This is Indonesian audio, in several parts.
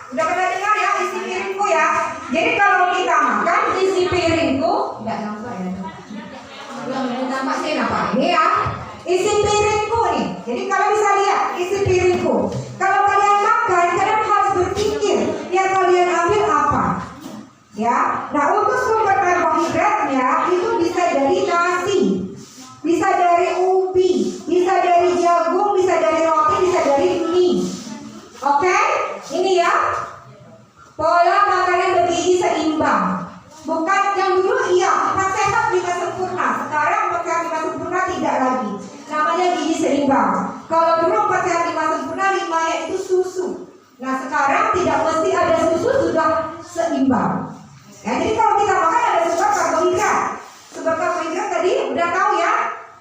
Udah pada dengar ya isi piringku ya. Jadi kalau kita makan isi piringku, enggak nampak ya. Belum nampak sih nampak ini ya. Isi piringku nih. Jadi kalau bisa lihat isi piringku. Kalau kalian makan, kalian harus berpikir yang kalian ambil apa. Ya. Nah, untuk sumber karbohidratnya itu bisa dari nasi, bisa dari ubi, bisa dari jagung, bisa dari roti, bisa dari mie. Oke? Ini ya. Pola makanan bergizi seimbang. Bukan yang dulu iya 4 sehat 5 sempurna. Sekarang 4 sehat 5 sempurna tidak lagi. Namanya gizi seimbang. Kalau dulu 4 sehat 5 sempurna, 5-nya itu susu. Nah sekarang tidak mesti ada susu, sudah seimbang. Ya, jadi kalau kita makan ada sumber karbohidrat. Sumber karbohidrat tadi udah tahu ya.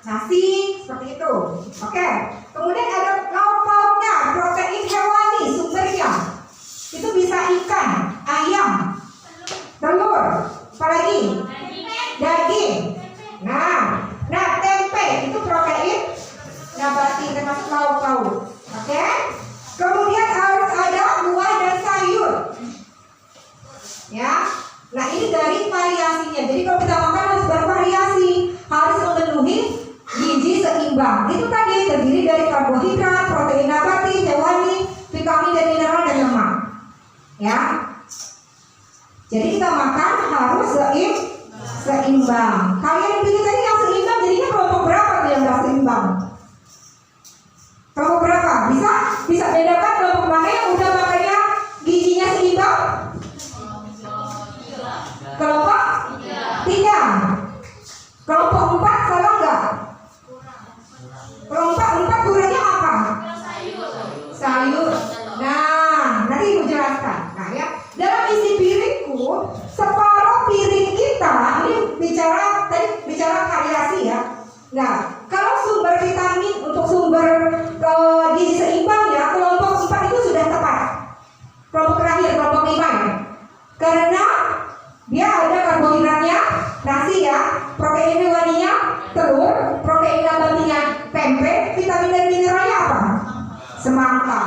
Nasi seperti itu. Oke. Kemudian ada lauk pauknya, protein hewani sumbernya. Itu bisa ikan, ayam, telur, apalagi daging. Nah tempe itu protein nabati termasuk lauk pauk. Oke. Kemudian harus ada buah dan sayur. Ya. Nah ini dari variasinya. Jadi kalau kita makan harus bervariasi, harus memenuhi gizi seimbang. Itu tadi terdiri dari karbohidrat, protein nabati, hewani, vitamin dan mineral dan lemak. Ya. Jadi kita makan harus seimbang. Kalian yang pilih tadi yang seimbang, jadinya kelompok berapa tuh yang nggak seimbang? Kelompok berapa? Bisa bedakan kelompok mana yang udah makannya gizinya seimbang? Kelompok 3. Kelompok 4 salah nggak? Kelompok 4 kurangnya apa? Sayur. Nah, nanti ibu jelaskan. Nah ya, dalam isi piringku, separuh piring kita ini bicara variasi ya. Nah, kalau sumber vitamin untuk sumber gizi seimbang ya, kelompok 4 itu sudah tepat. Kelompok terakhir, kelompok 5 ya. Karena dia ada karbohidratnya, nasi ya, protein hewaninya, telur, protein nabatinya, tempe, vitamin dan mineralnya apa? Semangka.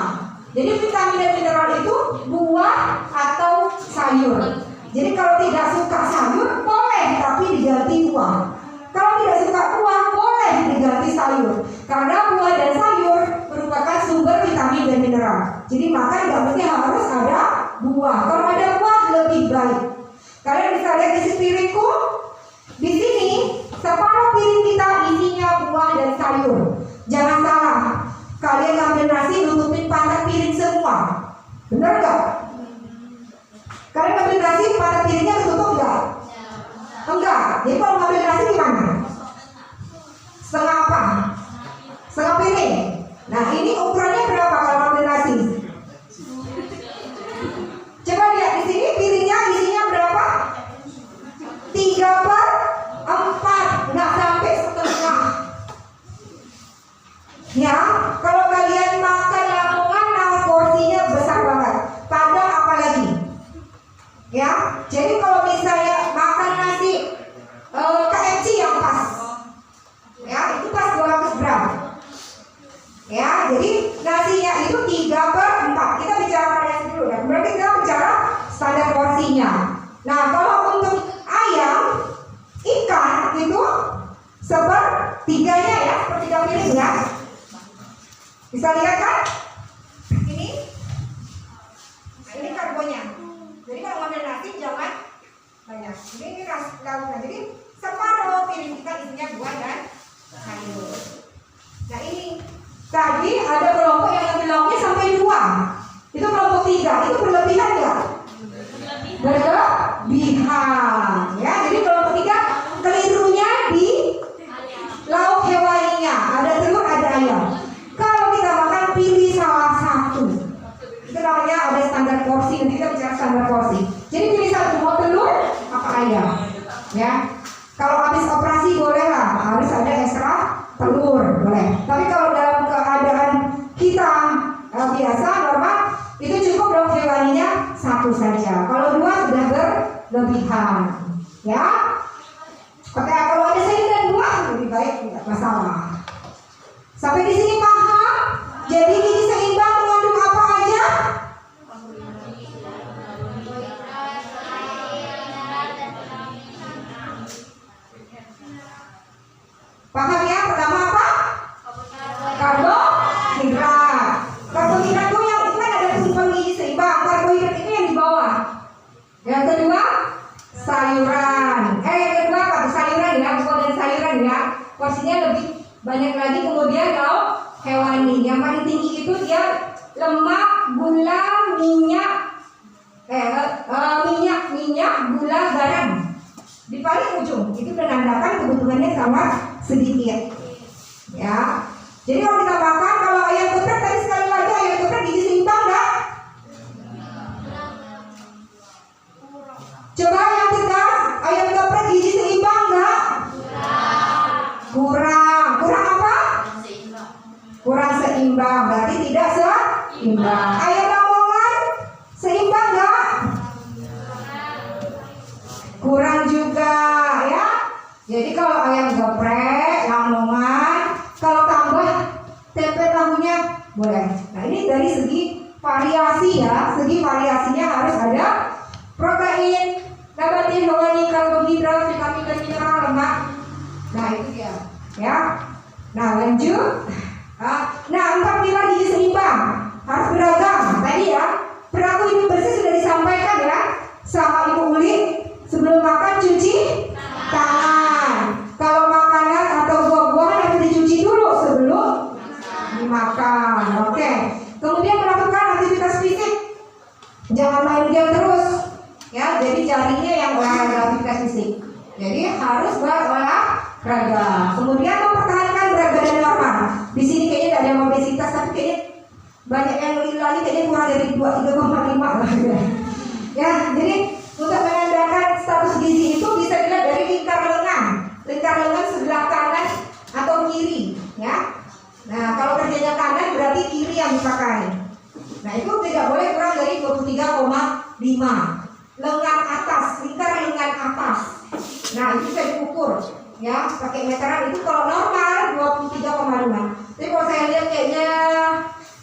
Jadi vitamin dan mineral itu buah atau sayur. Jadi kalau tidak suka sayur boleh, tapi diganti buah. Kalau tidak suka buah boleh diganti sayur. Karena buah dan sayur merupakan sumber vitamin dan mineral. Jadi makan nggak mesti harus ada buah. Kalau ada buah lebih baik. Kalian bisa lihat isi piringku. Di sini separuh piring kita isinya buah dan sayur. Jangan salah. Kalian ngambil nasi nutupin pantat piring semua. Benar nggak? Kalian ngambil nasi pantat piringnya ketutup nggak? Enggak. Jadi kalau ngambil nasi gimana? Setengah apa? Setengah piring. Nah ini ukurannya berapa kalau ngambil nasi? Coba lihat di sini piringnya isinya berapa? 3/4, nggak sampai setengah. Ya, kalau kalian makan lamongan, nah porsinya besar banget. Padang apalagi? Ya, jadi kalau misalnya makan nasi KFC yang pas, ya itu pas 200 gram. Ya, jadi nasinya itu 3/4. Kita bicara variasi dulu ya. Berarti kita bicara standar porsinya. Nah, kalau untuk ayam, ikan itu 1/3-nya ya, 1/3 piring ya. Bisa lihat kan? Ini karbonnya. Jadi kalau ngambil nasi jangan banyak. Ini lauknya. Jadi separuh piring kita isinya buah dan sayur. Nah ini tadi ada kelompok yang ngambil lauknya sampai 2. Itu kelompok 3. Itu berlebihan nggak? Berlebihan. Ya. Jadi kelompok 3 kelirunya di lauk hewaninya. Ada telur, ada ayam. Kalau kita makan pilih salah satu. Itu namanya ada standar porsi. Nanti kita bicara standar porsi. Jadi pilih satu, mau telur apa ayam. Ya. Kalau habis operasi boleh lah, harus ada ekstra telur boleh. Tapi kalau dalam keadaan kita biasa normal, itu cukup dong hewaninya 1 saja. Kalau 2 sudah berlebihan. Ya. Oke, kalau ada sayur dan buah lebih baik, tidak masalah. Sampai di sini paham? Jadi gizi seimbang mengandung apa aja? minyak, gula, garam di paling ujung. Itu menandakan kebutuhannya sangat sedikit. Ya. Jadi kalau kita makan, kalau ayam geprek tadi sekali lagi ayam geprek gizi seimbang enggak? Coba yang tegas, ayam geprek gizi seimbang enggak? Kurang. Kurang apa? Kurang seimbang. Berarti tidak seimbang. Ayam lamongan seimbang enggak? Kurang juga, ya. Jadi kalau ayam geprek, lamongan, kalau tambah tempe tahunya boleh. Nah ini dari segi variasi ya, segi variasinya harus ada protein, nabati, hewani, karbohidrat, vitamin dan mineral, lemak. Nah itu dia, ya. Nah lanjut. Nah 4 pilar gizi seimbang harus beragam. Tadi ya, perilaku hidup bersih sudah disampaikan ya, sama Ibu Uli. Sebelum makan cuci tangan. Kalau makanan atau buah-buahan harus dicuci dulu sebelum dimakan. Oke. Kemudian melakukan aktivitas fisik. Jangan main game terus. Ya, jadi carinya yang olahraga aktivitas fisik. Jadi harus berolahraga. Kemudian mempertahankan berat badan normal. Di sini kayaknya tidak ada obesitas, tapi kayaknya banyak yang lari kayaknya kurang dari 3,5 lah. Ya, jadi untuk menandakan status gizi itu bisa dilihat dari lingkar lengan sebelah kanan atau kiri, ya. Nah, kalau kerjanya kanan berarti kiri yang dipakai. Nah, itu tidak boleh kurang dari 23,5. Lengan atas, lingkar lengan atas. Nah, itu bisa diukur, ya, pakai meteran. Itu kalau normal 23,5. Tapi kalau saya lihat kayaknya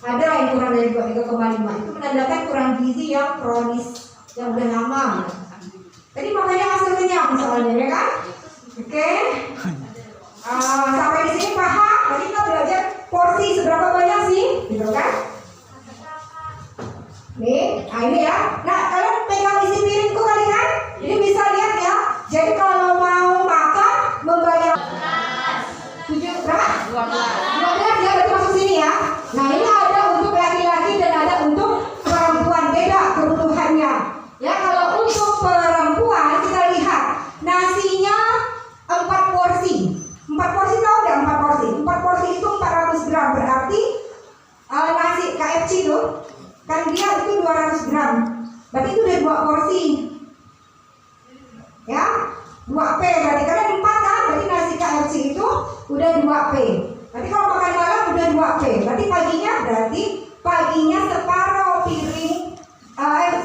ada yang kurang dari 23,5. Itu menandakan kurang gizi yang kronis, yang udah lama. Tadi makanya hasil kenyang soalnya, ya kan? Oke. Sampai di sini paham? Tadi kita belajar porsi seberapa banyak sih, gitu kan? Nih, ini ya. Nah, kalian pegang isi piringku kali kan? Jadi bisa lihat ya. Jadi kalau mau makan membayar 7 berapa? 12 ya, berarti masuk sini ya. Nah, ini ada untuk laki-laki dan ada untuk perempuan, beda kebutuhannya. Ya, kalau untuk perempuan kita lihat nasinya 4 porsi. 4 porsi tahu enggak 4 porsi? 4 porsi itu 400 gram berarti nasi KFC itu kan dia itu 200 gram. Berarti itu udah 2 porsi. Ya, 2P berarti karena 4 kan, berarti nasi KFC itu udah 2P. Berarti kalau makan malam udah 2P. Berarti paginya separuh piring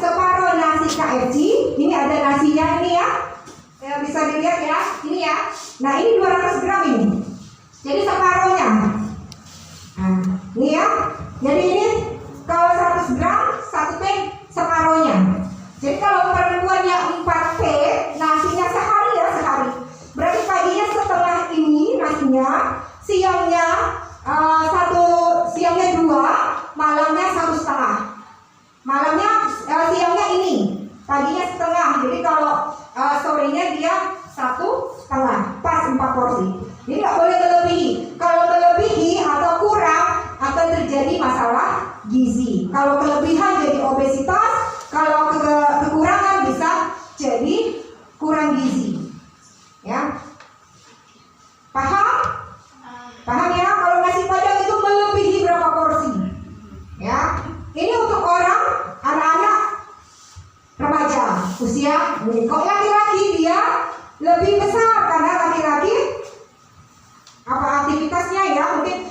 separuh nasi KFC. Ini ada nasinya ini ya. Bisa dilihat ya, ini ya. Nah, ini 200 gram ini. Jadi separuhnya. Nah, ini ya. Jadi ini kalau 100 gram 1P separuhnya. Jadi kalau perempuannya 4P, nasinya sehari ya, sehari. Berarti paginya setengah ini nasinya, siangnya siangnya 2, malamnya 1,5. Siangnya ini, paginya setengah. Jadi kalau sorenya dia 1,5, pas 4 porsi. Jadi nggak boleh melebihi. Kalau melebihi atau kurang akan terjadi masalah gizi. Kalau kelebihan jadi obesitas, kalau kekurangan bisa jadi kurang gizi. Ya, paham? Paham ya? Kalau nasi padang itu melebihi berapa porsi? Ya, ini untuk orang anak-anak remaja usia ini. Kok laki-laki dia lebih besar karena laki-laki aktivitasnya ya mungkin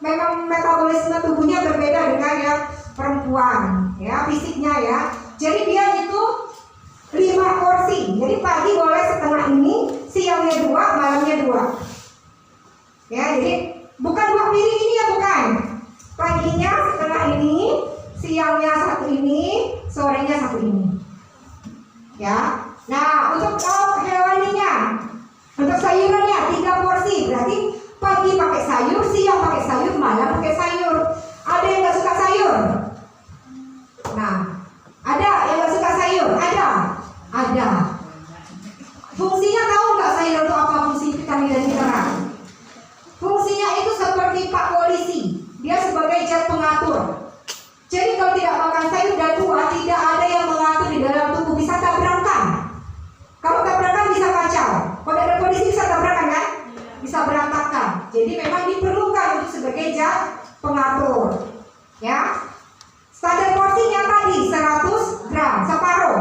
memang metabolisme tubuhnya berbeda dengan yang perempuan ya, fisiknya ya. Jadi dia itu 5 porsi. Jadi pagi boleh setengah ini, siangnya 2, malamnya 2. Ya, jadi bukan 2 piring ini ya, bukan. Paginya setengah ini, siangnya 1 ini, sorenya 1 ini. Ya. Nah, untuk hewaninya, untuk sayurannya 3 porsi. Berarti pagi pakai sayur, siang pakai sayur, malam pakai sayur. Ada yang nggak suka sayur? Nah, ada yang nggak suka sayur? Ada. Fungsinya tahu nggak sayur itu apa? Fungsi vitamin dan mineral. Fungsinya itu seperti Pak Polisi. Dia sebagai zat pengatur. Jadi kalau tidak makan sayur dan buah, tidak ada yang mengatur di dalam tubuh, bisa tabrakan. Kalau tabrakan bisa kacau. Kalau ada kondisi bisa tabrakan kan? Bisa berantakan. Jadi memang diperlukan untuk sebagai pengatur. Ya. Standar porsinya tadi 100 gram, separuh.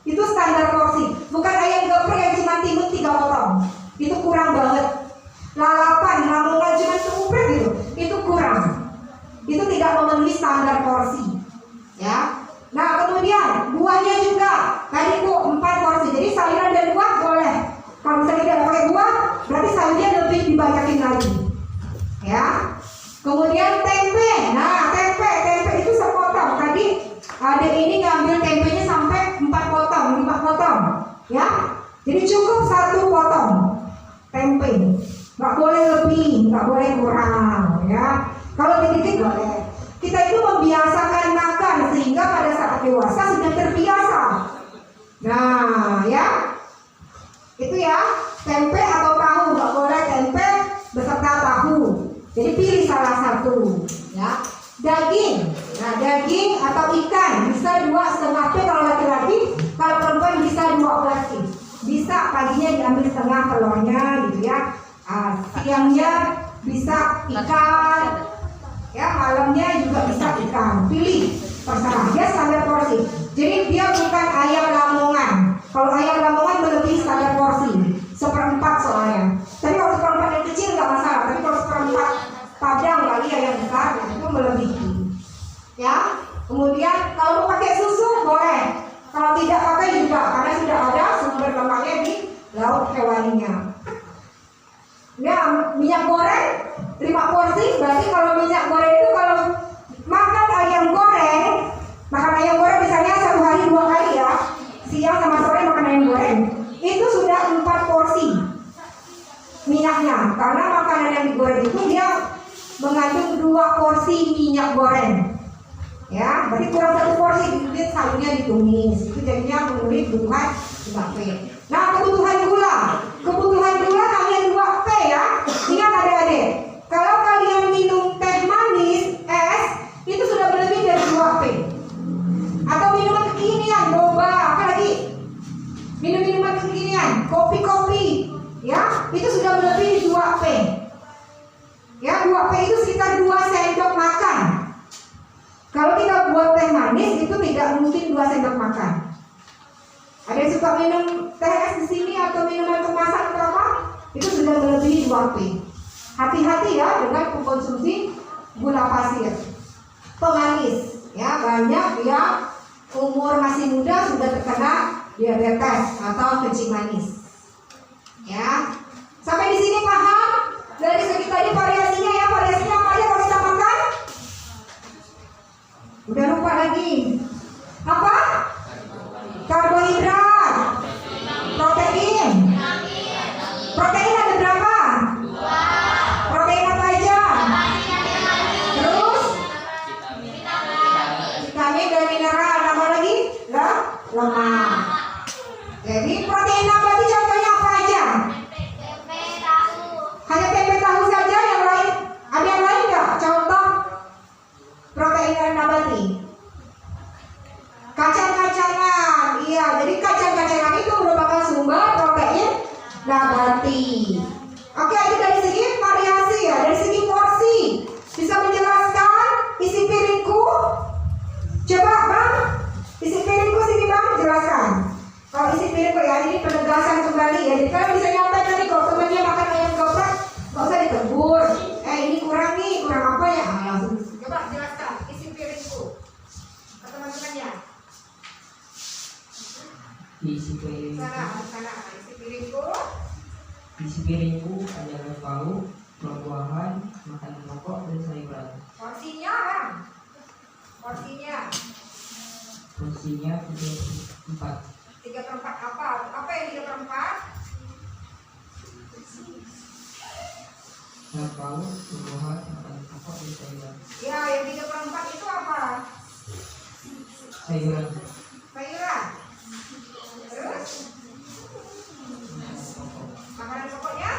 Itu standar porsi. Bukan ayam geprek yang cuma timun 3 potong. Itu kurang banget. Lalapan, lamongan cuma seuprek gitu. Itu kurang. Itu tidak memenuhi standar porsi. Ya. Nah, kemudian buahnya juga. Tadi Bu 4 porsi. Jadi sayuran dan buah boleh. Kalau misalnya tidak pakai buah, berarti sayurnya lebih dibanyakin lagi. Ya. Kemudian tempe. Nah, tempe itu sepotong. Tadi ada ini ngambil tempenya sampai 4 potong, 5 potong. Ya. Jadi cukup 1 potong tempe. Nggak boleh lebih, nggak boleh kurang. Ya. Kalau dikit boleh. Kita itu membiasakan makan sehingga pada saat dewasa sudah terbiasa. Nah, ya. Itu ya, tempe atau tahu, nggak boleh tempe beserta tahu. Jadi pilih salah satu, ya. Daging, nah daging atau ikan bisa 2,5 P kalau laki-laki, kalau perempuan bisa 12 P. Bisa paginya diambil setengah telurnya, gitu ya. Siangnya bisa ikan, ya malamnya juga bisa ikan. Pilih, terserah. Dia standar porsi. Jadi dia bukan ayam lamongan. Kalau ayam lamongan melebihi standar porsi, 1/4 soalnya. Tapi kalau 1/4 yang kecil nggak masalah. Tapi kalau 1/4 padang kali ya yang besar, itu melebihi. Ya. Kemudian kalau mau pakai susu boleh. Kalau tidak pakai juga, karena sudah ada sumber lemaknya di lauk hewaninya. Ya, minyak goreng 5 porsi. Berarti kalau minyak goreng itu kalau makan ayam goreng misalnya satu hari 2 kali ya, siang sama sore makan ayam goreng, itu sudah 4 porsi minyaknya. Karena makanan yang digoreng itu dia mengandung 2 porsi minyak goreng. Ya, berarti kurang 1 porsi, kemudian sayurnya ditumis. Itu jadinya memenuhi kebutuhan 2 P. Nah, kebutuhan gula hanya 2 P ya. Ingat adik-adik, kalau kalian minum teh manis, es, itu sudah lebih dari 2 P. Atau minuman kekinian, boba, apa lagi? Minum-minuman kekinian, kopi-kopi, ya, itu sudah melebihi 2 P. Ya, 2 P itu sekitar 2 sendok makan. Kalau kita buat teh manis itu tidak mungkin 2 sendok makan. Ada yang suka minum teh es di sini atau minuman kemasan atau apa? Itu sudah melebihi 2 P. Hati-hati ya dengan mengkonsumsi gula pasir, pemanis. Ya, banyak yang umur masih muda sudah terkena diabetes atau kencing manis. Ya, sampai di sini paham? Dari segi tadi variasinya ya, variasinya apa aja kalau kita makan? Udah lupa lagi. Apa? Karbohidrat, protein. Protein ada berapa? 2. Protein apa aja? Terus? Vitamin dan mineral. Apa lagi? Lemak. Jadi protein nabati contohnya apa aja? Tempe, tahu. Hanya tempe tahu saja, yang lain? Ada yang lain nggak? Contoh protein nabati. Kacang-kacangan, iya. Jadi kacang-kacangan itu merupakan sumber protein nabati. Oke, itu dari segi variasi ya, dari segi porsi. Bisa menjelaskan isi piringku? Coba Bang, isi piringku sini Bang, jelaskan. Kalau isi piringku ya, ini penegasan kembali ya. Jadi kalian bisa nyontek tadi kalau temannya makan ayam geprek, nggak usah ditegur. Ini kurang nih, kurang apa ya? Langsung coba jelaskan isi piringku ke teman-temannya. Isi piringku. Sana, isi piringku. Isi piringku adalah lauk, buah-buahan, makanan pokok dan sayuran. Porsinya Bang. Porsinya 3/4. 3/4 apa? Apa yang 3/4? Lauk, buah-buahan, makanan pokok dan sayuran. Ya, yang 3/4 itu apa? Sayuran. Sayuran. Terus? Makanan pokoknya?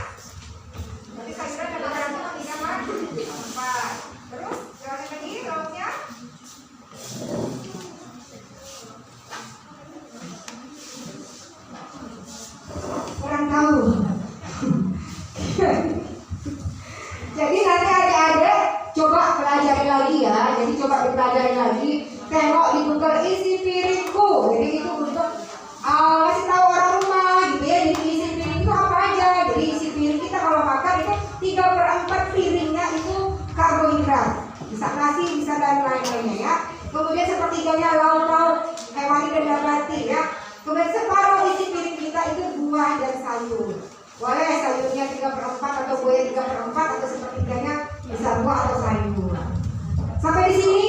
Berarti sayuran dan makanan pokok 3/4. Terus? Jelaskan lagi lauknya? Jadi tengok di Google isi piringku. Jadi itu untuk kasih tahu orang rumah gitu ya. Jadi isi piring itu apa aja. Jadi isi piring kita kalau makan itu 3/4 piringnya itu karbohidrat. Bisa nasi, bisa dan lain-lainnya ya. Kemudian sepertiganya lauk-lauk hewani dan nabati ya. Kemudian separuh isi piring kita itu buah dan sayur. Boleh sayurnya 3/4 atau buahnya 3/4 atau sepertiganya bisa buah atau sayur. Sampai di sini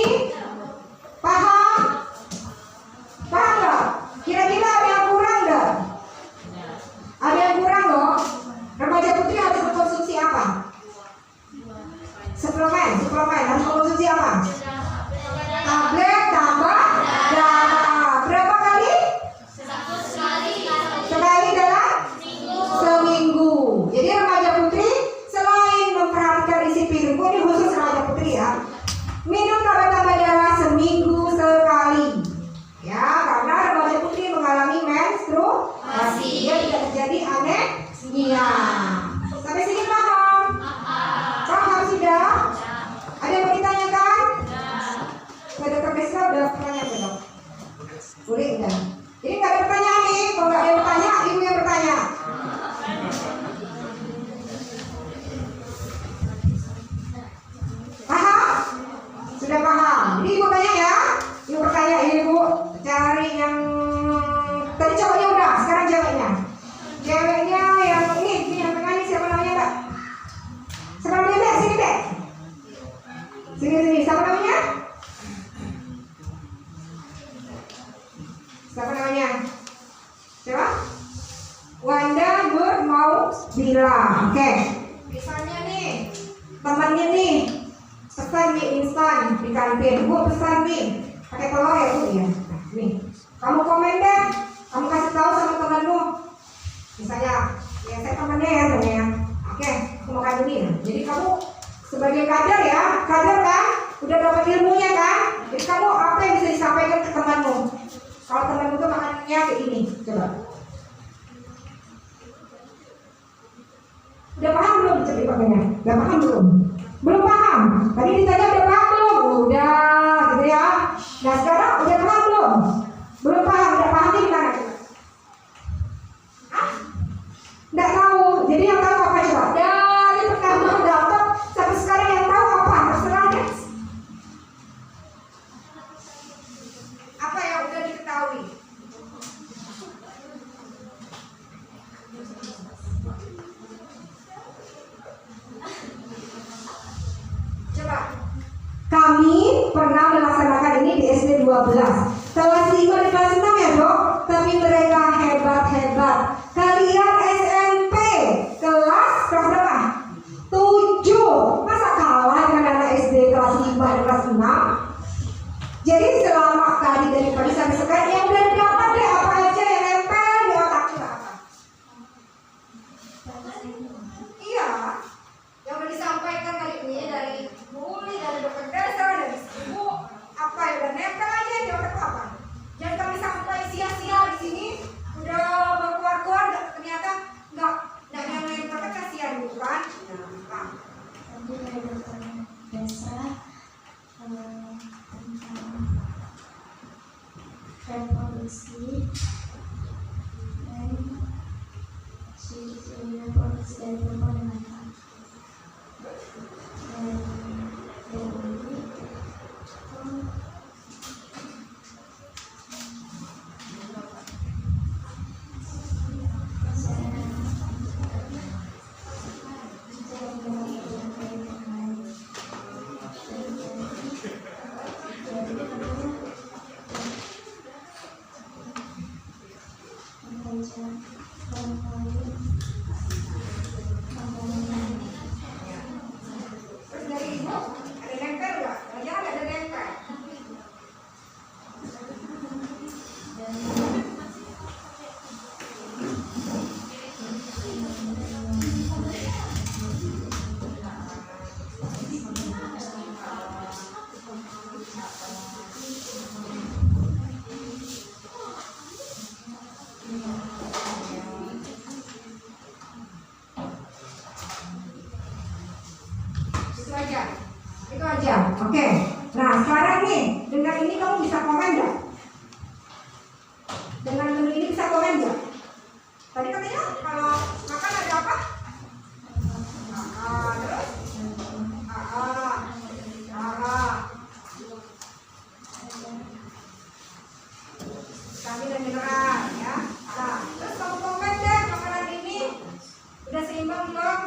paham? Paham nggak? Kira-kira ada yang kurang nggak? Ada yang kurang loh. Remaja putri harus mengkonsumsi apa? Suplemen harus mengkonsumsi apa? Tablet tambah darah. Berapa kali? Sekali dalam seminggu. Jadi remaja putri selain memperhatikan isi piringku, ini khusus remaja putri ya, minum tablet tambah darah seminggu sekali. Ya, karena remaja putri mengalami menstruasi, dia tidak terjadi anemia. Sampai sini paham? Paham sudah? Ada yang mau ditanyakan? Dokter Desra udah pertanyaan belum? Boleh enggak? Ini nggak ada pertanyaan nih. Kalau nggak ada yang bertanya, ibu yang bertanya. Paham? Sudah paham? Jadi ibu tanya ya. Ibu bertanya, ibu cari yang tadi cowoknya udah, sekarang ceweknya. Ceweknya yang ini yang tengah ini siapa namanya Mbak? Siapa namanya Mbak? Sini Mbak. Sini. Siapa namanya? Siapa namanya? Siapa? Wanda Nur mau bilang. Oke. Misalnya nih, temannya nih pesan mie instan di kantin. Bu pesan nih pakai telur ya Bu ya. Nah, nih. Kamu komen deh. Kamu kasih tahu sama temanmu. Misalnya, ya saya temannya ya saya. Oke, aku makan ini. Jadi kamu sebagai kader ya, kader kan, udah dapat ilmunya kan. Jadi kamu apa yang bisa disampaikan ke temanmu? Kalau temanmu tuh makannya kayak ini, coba. Udah paham belum ceritanya? Udah paham belum? Belum paham. Tadi ditanya udah paham belum? Udah, gitu ya. Nah sekarang udah paham belum? Belum paham. Udah paham di mana? Ah? Nggak tahu. Jadi yang tahu apa coba? Dari pertama daftar sampai sekarang yang tahu apa? Terserah guys. Apa yang udah diketahui? Coba. Kami pernah melaksanakan ini di SD 12. Kelas 5 dan kelas 6 ya dok. Tapi mereka hebat-hebat. Kalian SMP kelas berapa? 7. Masa kalah dengan anak SD kelas 5 dan kelas 6? Jadi selama tadi dari pagi sampai sekarang yang udah dapat deh apa aja yang nempel di otak kita apa? Iya, yang udah disampaikan kali ini dari Muli, dari dokter Desa, dari ibu, apa yang udah nempel aja di otak apa? Jangan kami sampai sia-sia di sini udah berkeluar-keluar ternyata nggak yang nempel kan kasihan bukan? Nah, Tadi dari dokter Desa tentang reproduksi dan ciri-ciri reproduksi dari perempuan dan laki-laki. Dan ini mineral ya. Nah, terus kamu komen deh makanan ini udah seimbang belum?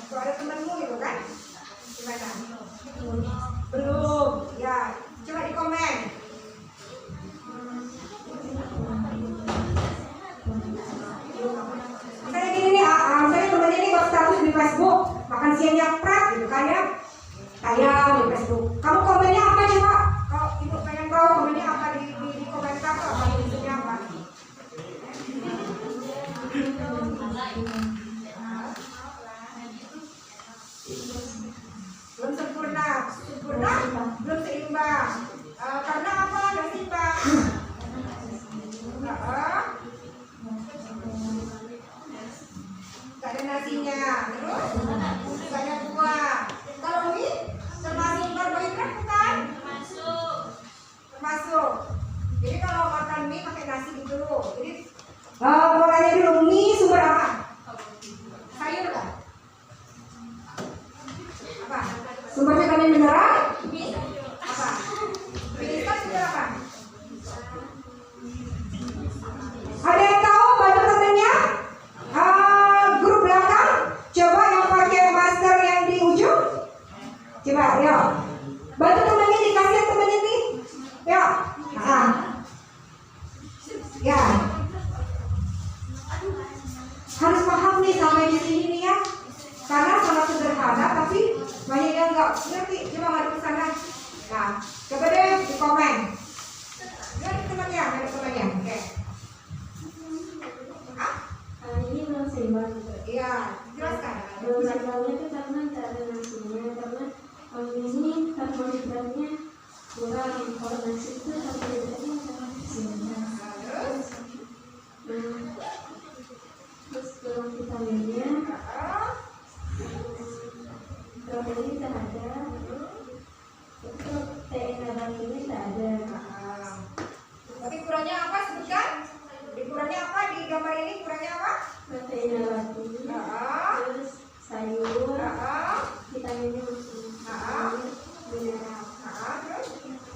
Kalau ada temenmu gitu kan? Gimana? Belum. Ya, coba di komen. Misalnya gini nih, misalnya temennya nih buat status di Facebook, makan siangnya prat gitu kan ya. Tayang di Facebook. Kamu komennya apa coba? Kalau ibu pengen tahu komennya apa di komentar tuh apa isinya apa? Belum sempurna, belum seimbang. Karena apa? Gak seimbang. Gak ada nasinya, terus banyak buah. Kalau mie termasuk karbohidrat bukan? Termasuk. Jadi kalau makan mie pakai nasi gitu. Jadi mau tanya dulu, mie sumber apa? Sayur kan? Apa? Sumber vitamin mineral? Apa? Mie instan sumber apa? Ada yang tahu bantu temennya? Grup belakang, coba yang pakai masker yang di ujung. Coba, yuk. Bantu temennya, dikasih temennya nih. Yuk. Ya. Harus paham nih sampai di sini nih ya. Karena sangat sederhana tapi banyak yang nggak ngerti. Coba nggak di sana. Nah, coba deh di komen. Lihat temannya, ada temannya. Oke. Ini belum seimbang. Iya, jelaskan. Belum seimbangnya itu karena tak ada nasinya, karena kalau ini karbohidratnya kurang, kalau nasi itu karbohidratnya sangat seimbang. Terus kurang vitaminnya, protein tak ada, protein nabatinya tak ada. Tapi kurangnya apa sebutkan? Di kurangnya apa di gambar ini? Kurangnya apa? Protein nabati, terus sayur, vitaminnya masih mineral. Terus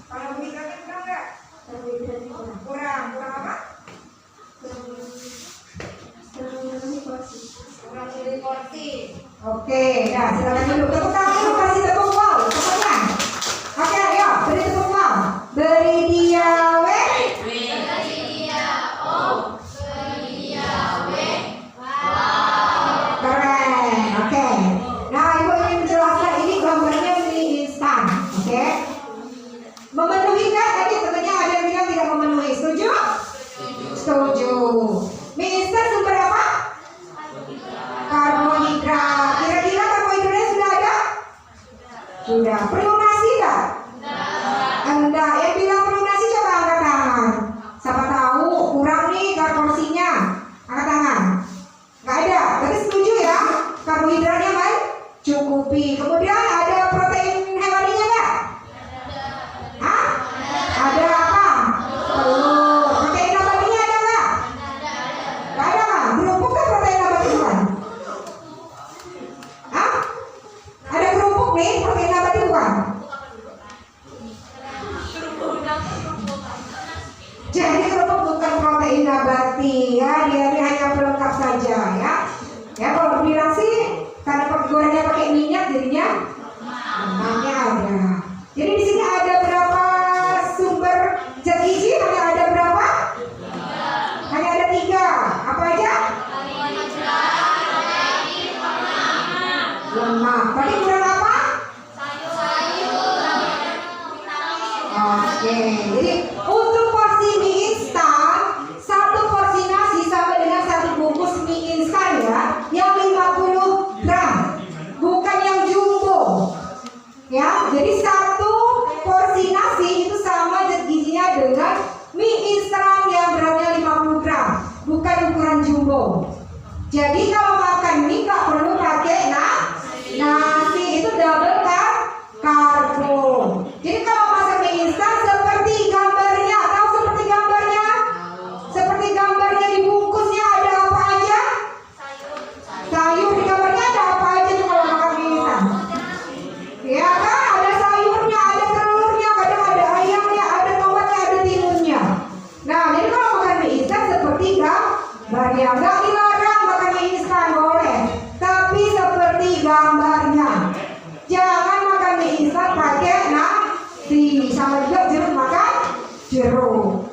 karbohidratnya kurang nggak? Karbohidratnya kurang. Kurang apa? Kurang memenuhi porsi. Kurang dari porsi. Oke, nah silakan dulu. Tepuk tangan dulu, kasih tepuk wow, semuanya. Oke, ayo beri tepuk wow. Beri dia W. Keren, oke. Nah, ibu ingin menjelaskan ini gambarnya mie instan, oke? Memenuhi kan? Tadi tentunya ada yang bilang tidak memenuhi. Setuju? Setuju. Mie instan sumber apa? Karbohidrat. Kira-kira karbohidratnya sudah ada? Sudah. Perlu nasi nggak? Enggak. Yang bilang perlu nasi coba angkat tangan. Siapa tahu kurang nih porsinya. Angkat tangan. Nggak ada. Berarti setuju ya? Karbohidratnya kan cukupi. Kemudian ada protein hewaninya nggak? Hah? Ada apa? Telur. Protein nabatinya ada nggak? Nggak ada kan? Kerupuk kan protein nabati bukan? Hah? Ada kerupuk nih protein nabati bukan? Jadi kerupuk bukan protein nabati ya, dia hanya pelengkap saja ya. Ya kalau bilang sih karena gorengnya pakai minyak jadinya lemaknya ada. Jadi di sini ada berapa sumber zat gizi? Hanya ada berapa? Hanya ada 3. Apa aja? Lemak. Tadi kurang apa? Oke. Jadi untuk porsi mie instan, 1 porsi nasi sama dengan 1 bungkus mie instan ya, yang 50 gram, bukan yang jumbo. Ya, jadi 1 porsi nasi itu sama zat gizinya dengan mie instan yang beratnya 50 gram, bukan ukuran jumbo. Jadi kalau makan mie nggak perlu pakai nasi, itu double karbo. Jadi kalau masak mie instan seperti gambarnya, tahu seperti gambarnya? Seperti gambarnya di bungkusnya ada apa aja? Sayur di gambarnya ada apa aja tuh kalau makan mie instan? Ya kan, ada sayurnya, ada telurnya, kadang ada ayamnya, ada tomatnya, ada timunnya. Nah, jadi kalau makan mie Zero.